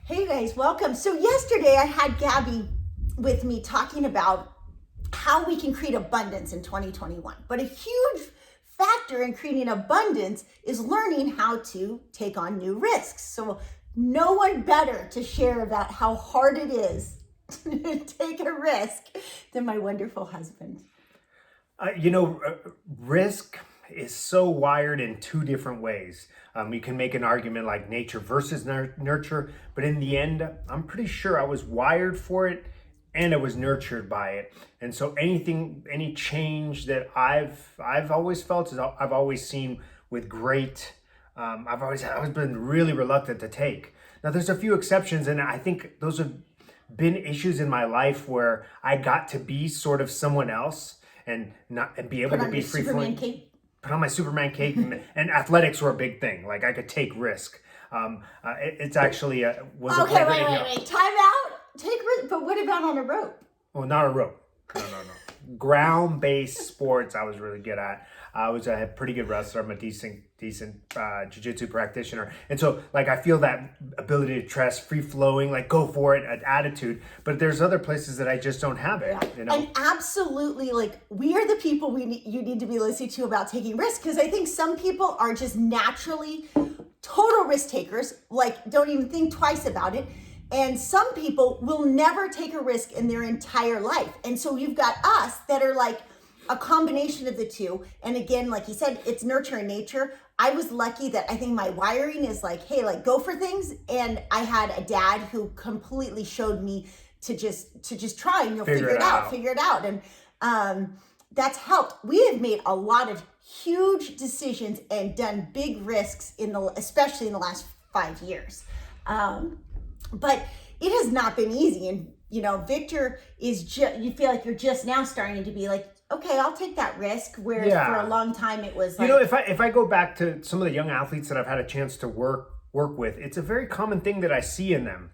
Hey guys, welcome. So yesterday I had Gabby with me talking about how we can create abundance in 2021. But a huge factor in creating abundance is learning how to take on new risks. So no one better to share about how hard it is to take a risk than my wonderful husband. Risk is so wired in two different ways. You can make an argument like nature versus nurture, but in the end, I'm pretty sure I was wired for it and I was nurtured by it. And so any change that I've always felt is I've always seen with great. I've always been really reluctant to take. Now, there's a few exceptions, and I think those have been issues in my life where I got to be sort of someone else and be able to be free flowing. Put on my Superman cape, and athletics were a big thing. Like I could take risk. It's actually was okay. Wait. Time out. Take risk, but what about on a rope? Well, not a rope. No. Ground-based sports I was really good at. I was a pretty good wrestler. I'm a decent jiu-jitsu practitioner. And so like I feel that ability to trust, free flowing, like go for it, an attitude. But there's other places that I just don't have it. Yeah. And absolutely, like we are the people you need to be listening to about taking risks, because I think some people are just naturally total risk takers, like don't even think twice about it. And some people will never take a risk in their entire life. And so you've got us that are like a combination of the two. And again, like you said, it's nurture and nature. I was lucky that I think my wiring is like, hey, like go for things. And I had a dad who completely showed me to just try and you'll figure it out. And that's helped. We have made a lot of huge decisions and done big risks especially in the last 5 years. But it has not been easy. And, Victor is you feel like you're just now starting to be like, okay, I'll take that risk. Whereas for a long time it was like, if I go back to some of the young athletes that I've had a chance to work with, it's a very common thing that I see in them.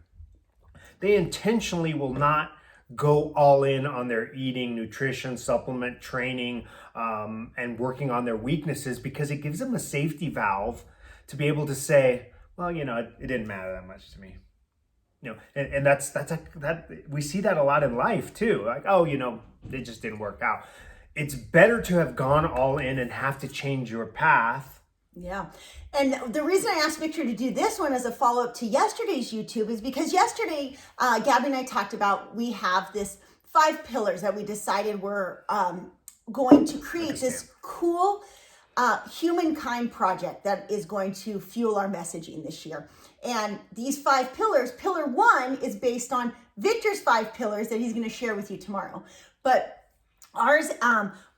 They intentionally will not go all in on their eating, nutrition, supplement, training, and working on their weaknesses because it gives them a safety valve to be able to say, well, it didn't matter that much to me. And that's we see that a lot in life too. Like, it just didn't work out. It's better to have gone all in and have to change your path. Yeah. And the reason I asked Victor to do this one as a follow-up to yesterday's YouTube is because yesterday, Gabby and I talked about, we have this 5 pillars that we decided we're going to create this cool humankind project that is going to fuel our messaging this year. And these 5 pillars, pillar 1 is based on Victor's 5 pillars that he's going to share with you tomorrow. But ours,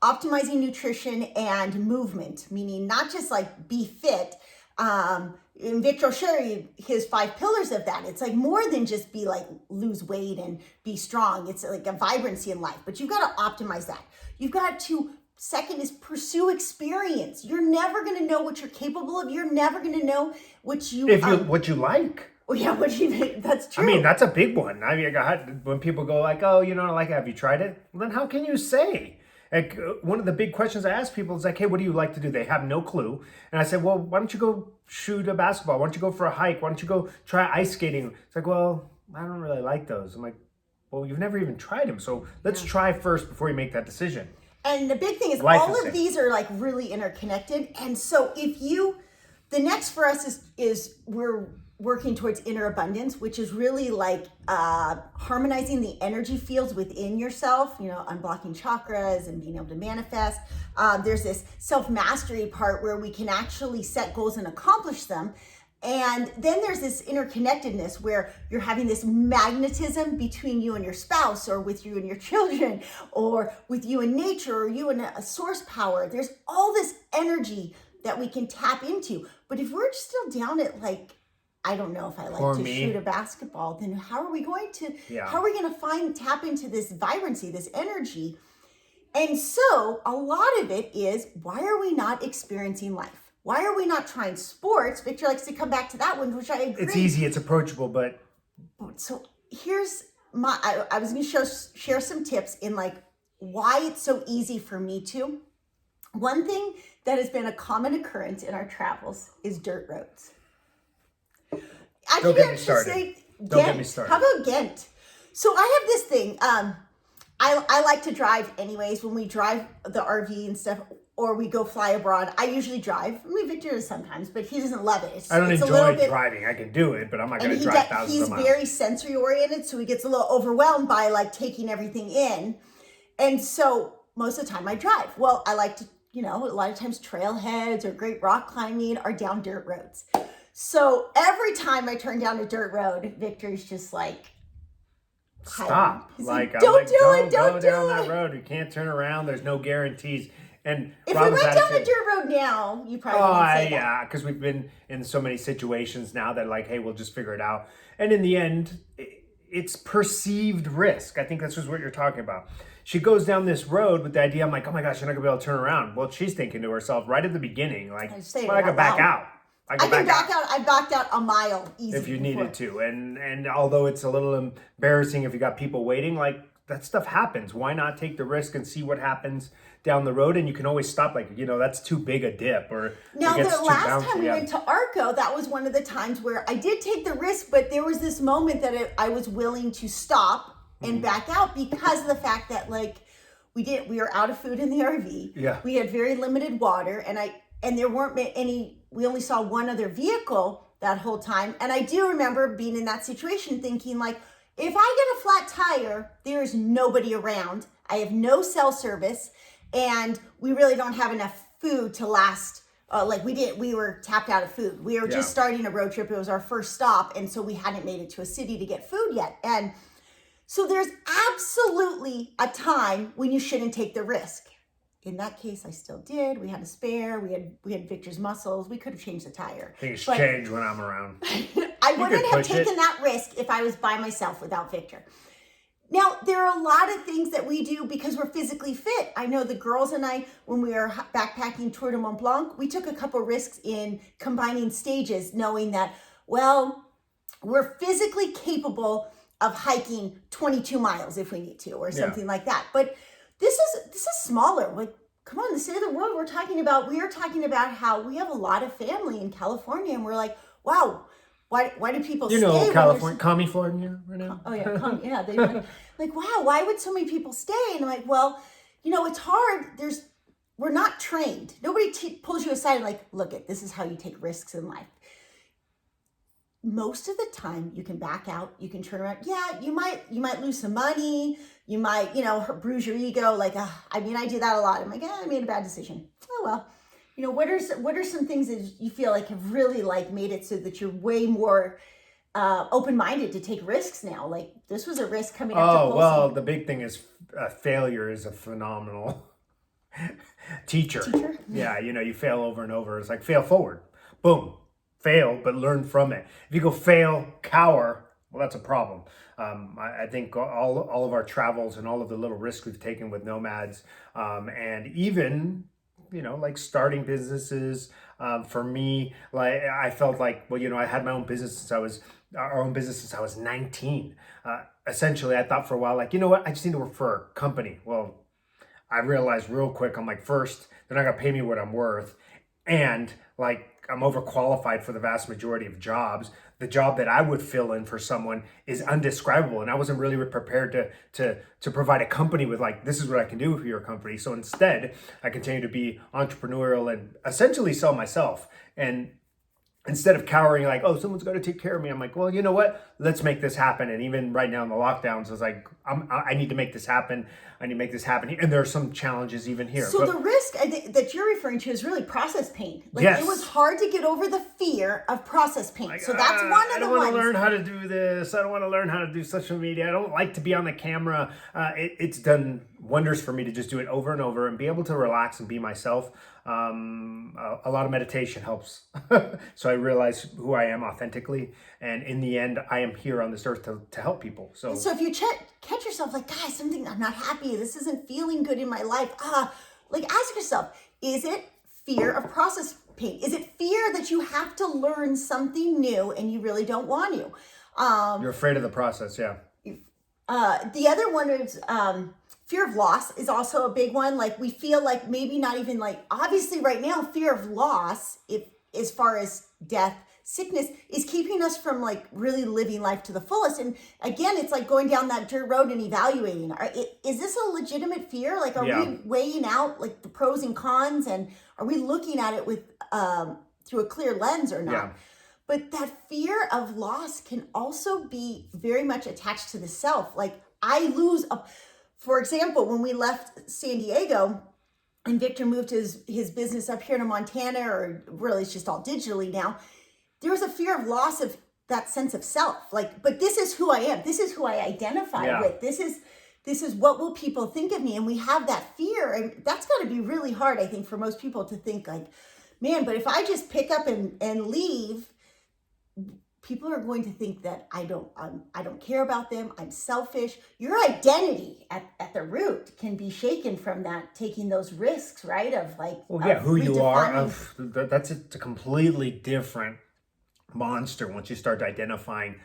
optimizing nutrition and movement, meaning not just like be fit. And Victor will share you his 5 pillars of that. It's like more than just be like lose weight and be strong. It's like a vibrancy in life, but you've got to optimize that. You've got to, second is pursue experience. You're never going to know what you're capable of. You're never going to know what you like. Well, yeah, that's true. I mean, that's a big one. I mean, when people go like, oh, I don't like it, have you tried it? Well, then how can you say? Like, one of the big questions I ask people is like, hey, what do you like to do? They have no clue. And I said, well, why don't you go shoot a basketball? Why don't you go for a hike? Why don't you go try ice skating? It's like, well, I don't really like those. I'm like, well, you've never even tried them. So let's try first before you make that decision. And the big thing is all of these are like really interconnected. And so the next for us is we're working towards inner abundance, which is really like harmonizing the energy fields within yourself, unblocking chakras and being able to manifest. There's this self-mastery part where we can actually set goals and accomplish them. And then there's this interconnectedness where you're having this magnetism between you and your spouse, or with you and your children, or with you and nature, or you and a source power. There's all this energy that we can tap into. But if we're still down at like, I don't know if I like to shoot a basketball, then how are we going to tap into this vibrancy, this energy? And so a lot of it is, why are we not experiencing life? Why are we not trying sports? Victor likes to come back to that one, which I agree. It's easy, it's approachable, but. So here's I was going to share some tips in like why it's so easy for me to. One thing that has been a common occurrence in our travels is dirt roads. I can actually say Don't get me started. How about Ghent? So I have this thing. I like to drive anyways. When we drive the RV and stuff, or we go fly abroad, I usually drive. I mean, Victor does sometimes, but he doesn't love it. I don't enjoy driving. I can do it, but I'm not going to drive thousands of miles. He's very sensory oriented, so he gets a little overwhelmed by like taking everything in. And so most of the time I drive. Well, I like to, a lot of times trailheads or great rock climbing are down dirt roads. So every time I turn down a dirt road, Victor's just like, stop. Like, don't go down that road. You can't turn around. There's no guarantees. And if we went down a dirt road now, you probably wouldn't say that. Yeah, because we've been in so many situations now that like, hey, we'll just figure it out. And in the end, it's perceived risk. I think that's just what you're talking about. She goes down this road with the idea, I'm like, oh my gosh, you're not gonna be able to turn around. Well, she's thinking to herself right at the beginning, like, I can back out. I can back out. I backed out a mile easily if you needed to. And although it's a little embarrassing if you got people waiting, like that stuff happens. Why not take the risk and see what happens down the road? And you can always stop, like, that's too big a dip. Or now the last time we went to Arco, that was one of the times where I did take the risk, but there was this moment that I was willing to stop and back out because of the fact that like we were out of food in the RV. Yeah. We had very limited water, and there weren't any. We only saw one other vehicle that whole time. And I do remember being in that situation thinking like, if I get a flat tire, there is nobody around. I have no cell service, and we really don't have enough food to last. We were tapped out of food. We were just starting a road trip. It was our first stop. And so we hadn't made it to a city to get food yet. And so there's absolutely a time when you shouldn't take the risk. In that case, I still did. We had a spare. We had Victor's muscles. We could have changed the tire. Things change when I'm around. I wouldn't have taken that risk if I was by myself without Victor. Now, there are a lot of things that we do because we're physically fit. I know the girls and I, when we were backpacking Tour de Mont Blanc, we took a couple risks in combining stages, knowing that, well, we're physically capable of hiking 22 miles if we need to, or something like that. But this is smaller. Like, come on, the state of the world we are talking about how we have a lot of family in California, and we're like, wow, why do people stay? California, California right now? Oh yeah, they like, wow, why would so many people stay? And I'm like, well, it's hard. We're not trained. Nobody pulls you aside and like, look, this is how you take risks in life. Most of the time you can back out, you can turn around. Yeah, you might lose some money. You might, bruise your ego. Like, I do that a lot. I'm like, I made a bad decision. Oh, well, what are some things that you feel like have really like made it so that you're way more open-minded to take risks now? Like this was a risk coming up to Folsom. Well, the big thing is failure is a phenomenal teacher. Yeah, you fail over and over. It's like fail forward. Boom. Fail, but learn from it. If you go fail, cower, well, that's a problem. I think all of our travels and all of the little risks we've taken with nomads, and even, like starting businesses, for me, like I felt like, well, I had my own business since our own business since I was 19. Essentially, I thought for a while, like, you know what, I just need to work for a company. Well, I realized real quick, I'm like, first, they're not gonna pay me what I'm worth. And like, I'm overqualified for the vast majority of jobs. The job that I would fill in for someone is undescribable. And I wasn't really prepared to provide a company with like, this is what I can do for your company. So instead, I continue to be entrepreneurial and essentially sell myself. And instead of cowering like, oh, someone's got to take care of me, I'm like, well, you know what? Let's make this happen. And even right now in the lockdowns, I was like, I need to make this happen. I need to make this happen. And there are some challenges even here. So the risk that you're referring to is really process pain. Like It was hard to get over the fear of process pain. Like, so that's one of the ones. I don't want to learn how to do this. I don't want to learn how to do social media. I don't like to be on the camera. It's done wonders for me to just do it over and over and be able to relax and be myself. A lot of meditation helps. So I realize who I am authentically. And in the end, I am here on this earth to help people. So if you catch yourself like, guys, I'm not happy. This isn't feeling good in my life. Ask yourself, is it fear of process pain? Is it fear that you have to learn something new and you really don't want to? You're afraid of the process, yeah. The other one is fear of loss is also a big one. Like we feel like maybe not even like, obviously right now, fear of loss, if as far as death, sickness is keeping us from like really living life to the fullest. And again, it's like going down that dirt road and evaluating, is this a legitimate fear? Like, are we weighing out like the pros and cons, and are we looking at it with through a clear lens or not? Yeah. But that fear of loss can also be very much attached to the self. Like, I lose for example, when we left San Diego and Victor moved his business up here to Montana, or really it's just all digitally now, there was a fear of loss of that sense of self. Like, but this is who I am. This is who I identify with. This is what will people think of me? And we have that fear. And that's got to be really hard, I think, for most people to think like, man, but if I just pick up and leave, people are going to think that I don't care about them. I'm selfish. Your identity at the root can be shaken from that, taking those risks, right? Of like, who you are. That's a completely different monster once you start identifying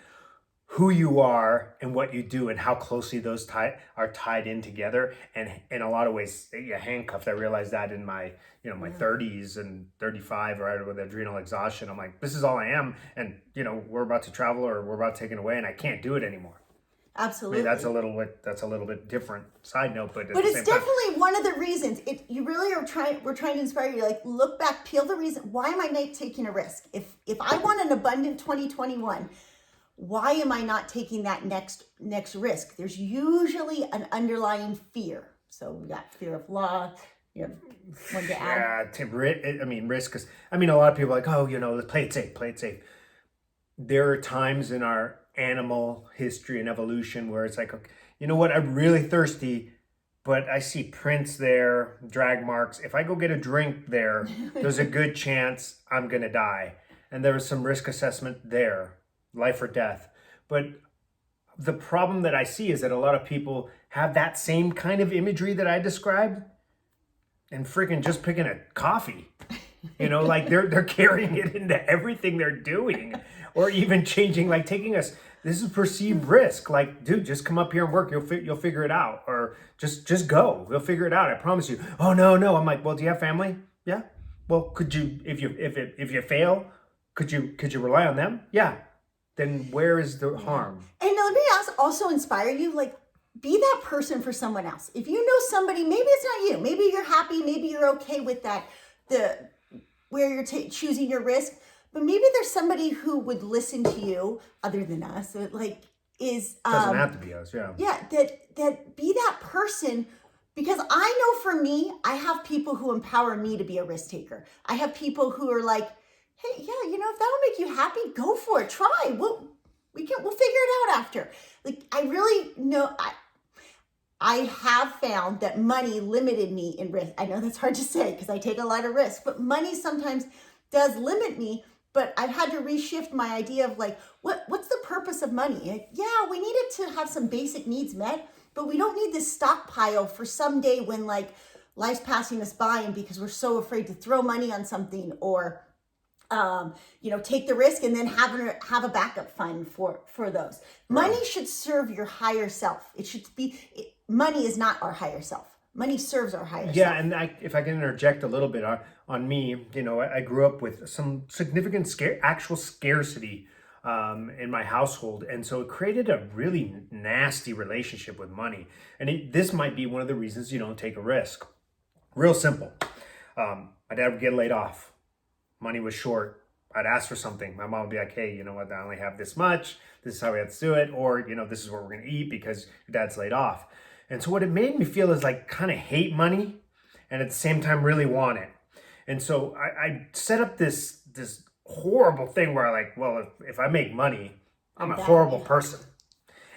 who you are and what you do and how closely those are tied in together. And in a lot of ways, handcuffed. I realized that in my, my 30s and 35, right, with adrenal exhaustion. I'm like, this is all I am. And, we're about to travel or we're about to take it away and I can't do it anymore. Absolutely. I mean, that's a little bit different side note, but it's definitely one of the reasons you really we're trying to inspire you. Like, look back, peel the reason. Why am I not taking a risk? If I want an abundant 2021, why am I not taking that next risk? There's usually an underlying fear. So we got fear of loss. You have one to add? Risk is, a lot of people are like, oh, let's play it safe. There are times in our animal history and evolution where it's like, okay, you know what, I'm really thirsty, but I see prints there, drag marks. If I go get a drink there, there's a good chance I'm going to die. And there was some risk assessment there. Life or death. But the problem that I see is that a lot of people have that same kind of imagery that I described and freaking just picking a coffee. Like they're carrying it into everything they're doing, or even changing, like taking this is perceived risk. Like, dude, just come up here and work. You'll figure it out, or just go. We'll figure it out. I promise you. Oh no. I'm like, well, do you have family? Yeah. Well, could you, if you fail, could you rely on them? Yeah. Then where is the harm? And let me also inspire you, like, be that person for someone else. If you know somebody, maybe it's not you. Maybe you're happy. Maybe you're okay with that, where you're choosing your risk. But maybe there's somebody who would listen to you other than us. Like, doesn't have to be us, yeah. Yeah, that be that person. Because I know for me, I have people who empower me to be a risk taker. I have people who are like, hey, yeah, if that'll make you happy, go for it. Try. We'll figure it out after. Like, I really know, I have found that money limited me in risk. I know that's hard to say because I take a lot of risk, but money sometimes does limit me. But I've had to reshift my idea of like, what's the purpose of money? Like, yeah, we need it to have some basic needs met, but we don't need this stockpile for someday when like life's passing us by and because we're so afraid to throw money on something or take the risk and then have a backup fund for those. Right. Money should serve your higher self. It should be, money is not our higher self. Money serves our higher self. Yeah, and if I can interject a little bit on me, I grew up with some significant actual scarcity in my household. And so it created a really nasty relationship with money. And this might be one of the reasons you don't take a risk. Real simple. My dad would get laid off. Money was short. I'd ask for something. My mom would be like, hey, you know what? I only have this much. This is how we have to do it. Or, this is what we're going to eat because your dad's laid off. And so what it made me feel is like kind of hate money and at the same time really want it. And so I set up this horrible thing where I like, well, if I make money, I'm a horrible person.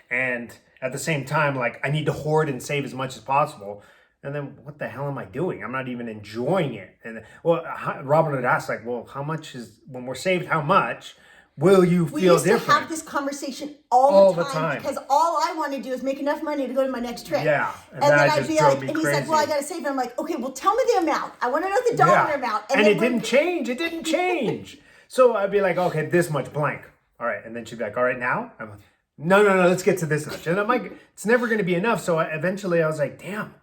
And at the same time, like I need to hoard and save as much as possible. And then what the hell am I doing? I'm not even enjoying it. And Robin would ask like, well, how much is, when we're saved, how much will you feel different? We used to have this conversation all the time because all I want to do is make enough money to go to my next trip. Yeah. And then I'd be like, and he's like, well, I got to save it. I'm like, okay, well, tell me the amount. I want to know the dollar amount. And it didn't change. It didn't change. So I'd be like, okay, this much blank. All right. And then she'd be like, all right, now? I'm like, no, let's get to this much. And I'm like, it's never going to be enough. So eventually I was like, damn.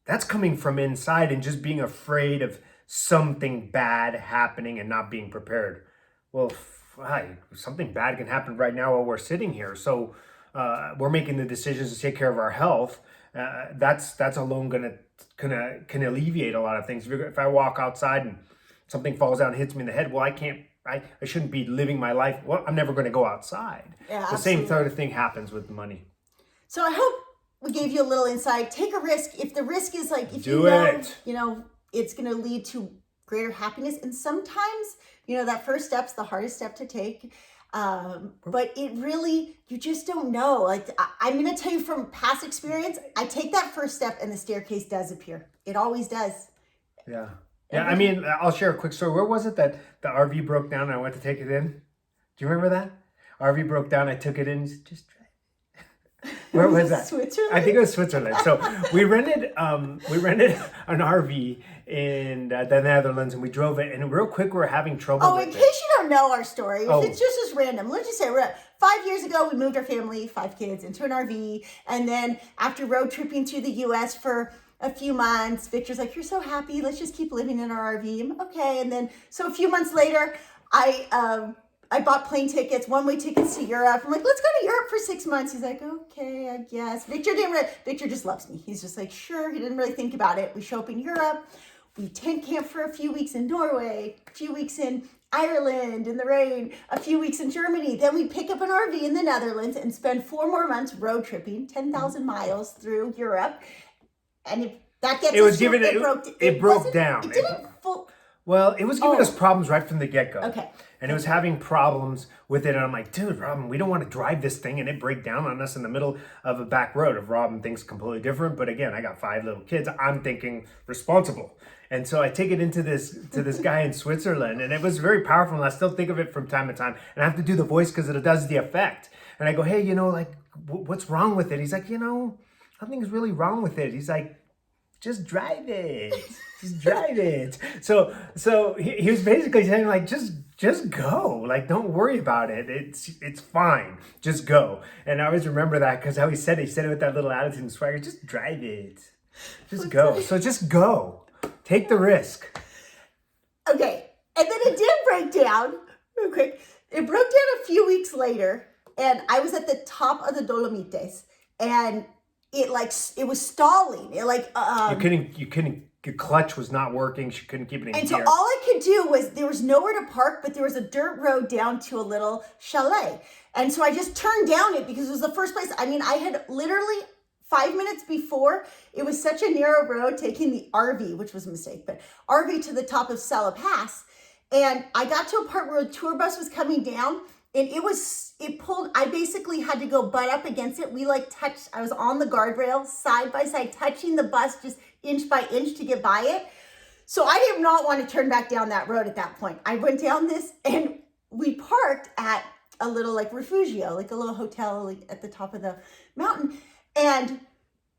That's coming from inside and just being afraid of something bad happening and not being prepared. Well, something bad can happen right now while we're sitting here. So we're making the decisions to take care of our health. That's alone can alleviate a lot of things. If I walk outside and something falls down and hits me in the head, well, I shouldn't be living my life. Well, I'm never going to go outside. Yeah, the same sort of thing happens with money. So I hope we gave you a little insight. Take a risk. If the risk is like, if you know, it's going to lead to greater happiness. And sometimes, that first step's the hardest step to take. But it really, you just don't know. Like, I'm going to tell you from past experience, I take that first step and the staircase does appear. It always does. Yeah. Yeah. I mean, I'll share a quick story. Where was it that the RV broke down and I went to take it in? Do you remember that? RV broke down. I took it in. Just where was that? Switzerland? I think it was Switzerland. So we rented an RV in the Netherlands and we drove it. And real quick, we were having trouble. Oh, in case you don't know our story, if it's just as random, let's just say 5 years ago, we moved our family, 5 kids, into an RV. And then after road tripping through the U.S. for a few months, Victor's like, "You're so happy. Let's just keep living in our RV." I'm, okay. And then, so a few months later, I bought plane tickets, one-way tickets to Europe. I'm like, "Let's go to Europe for 6 months." He's like, "Okay, I guess." Victor just loves me. He's just like, sure. He didn't really think about it. We show up in Europe. We tent camp for a few weeks in Norway, a few weeks in Ireland in the rain, a few weeks in Germany. Then we pick up an RV in the Netherlands and spend 4 more months road tripping, 10,000 miles through Europe. And that gets it broke down. It didn't full. Well, it was giving us problems right from the get-go. Okay. And it was having problems with it. And I'm like, dude, Robin, we don't want to drive this thing and it break down on us in the middle of a back road. If Robin thinks completely different. But again, I got 5 little kids. I'm thinking responsible. And so I take it to this guy in Switzerland. And it was very powerful. And I still think of it from time to time. And I have to do the voice because it does the effect. And I go, "Hey, what's wrong with it?" He's like, "Nothing's really wrong with it." He's like, "Just drive it. Just drive it." So he was basically saying, like, just go. Like, don't worry about it. It's fine. Just go. And I always remember that because how he said it with that little attitude and swagger. Just drive it. Just go. So just go. Take the risk. Okay. And then it did break down real quick. It broke down a few weeks later, and I was at the top of the Dolomites, and it was stalling. You couldn't. Your clutch was not working. She couldn't keep it in gear. And so all I could do was, there was nowhere to park, but there was a dirt road down to a little chalet. And so I just turned down it because it was the first place. I mean, I had literally 5 minutes before, it was such a narrow road taking the RV, which was a mistake, but RV to the top of Sella Pass. And I got to a part where a tour bus was coming down, and it pulled. I basically had to go butt up against it. I was on the guardrail side by side, touching the bus just inch by inch to get by it. So I did not want to turn back down that road at that point. I went down this, and we parked at a little refugio, like a little hotel at the top of the mountain. And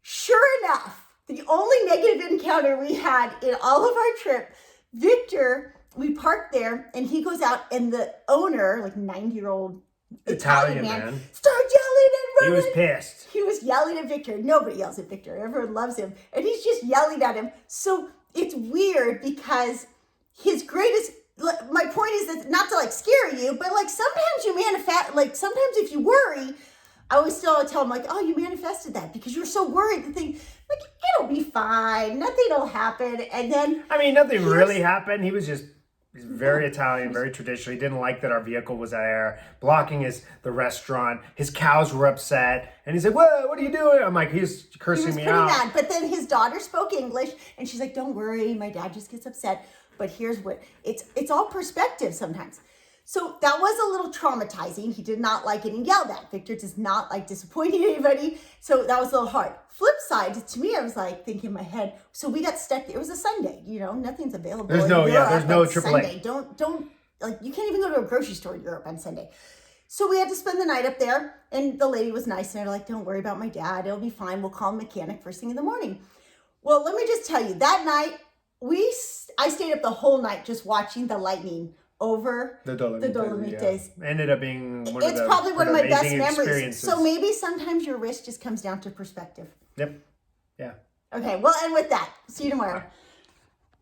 sure enough, the only negative encounter we had in all of our trip, Victor, we parked there, and he goes out, and the owner, 90-year-old Italian man, started yelling and running. He was pissed. He was yelling at Victor. Nobody yells at Victor. Everyone loves him. And he's just yelling at him. So it's weird because my point is that not to scare you, but sometimes you manifest, sometimes if you worry, I always tell him, "Oh, you manifested that because you're so worried." The thing, it'll be fine. Nothing will happen. And then, nothing really happened. He's very Italian, very traditional. He didn't like that our vehicle was there, blocking the restaurant. His cows were upset. And he's like, "Whoa, what are you doing?" I'm like, he's cursing me out. Mad. But then his daughter spoke English, and she's like, "Don't worry, my dad just gets upset." But here's what, it's all perspective sometimes. So that was a little traumatizing. He did not like getting yelled at. Victor does not like disappointing anybody. So that was a little hard. Flip side, to me, I was thinking in my head, so we got stuck. It was a Sunday, nothing's available. There's no AAA. Sunday. Don't, you can't even go to a grocery store in Europe on Sunday. So we had to spend the night up there, and the lady was nice, and they're like, "Don't worry about my dad. It'll be fine. We'll call a mechanic first thing in the morning." Well, let me just tell you, that night, I stayed up the whole night just watching the lightning over the Dolomites. Yeah. Ended up being it's probably one of my best memories. Experiences. So maybe sometimes your risk just comes down to perspective. Yep. Yeah. Okay, well, and with that, see you tomorrow.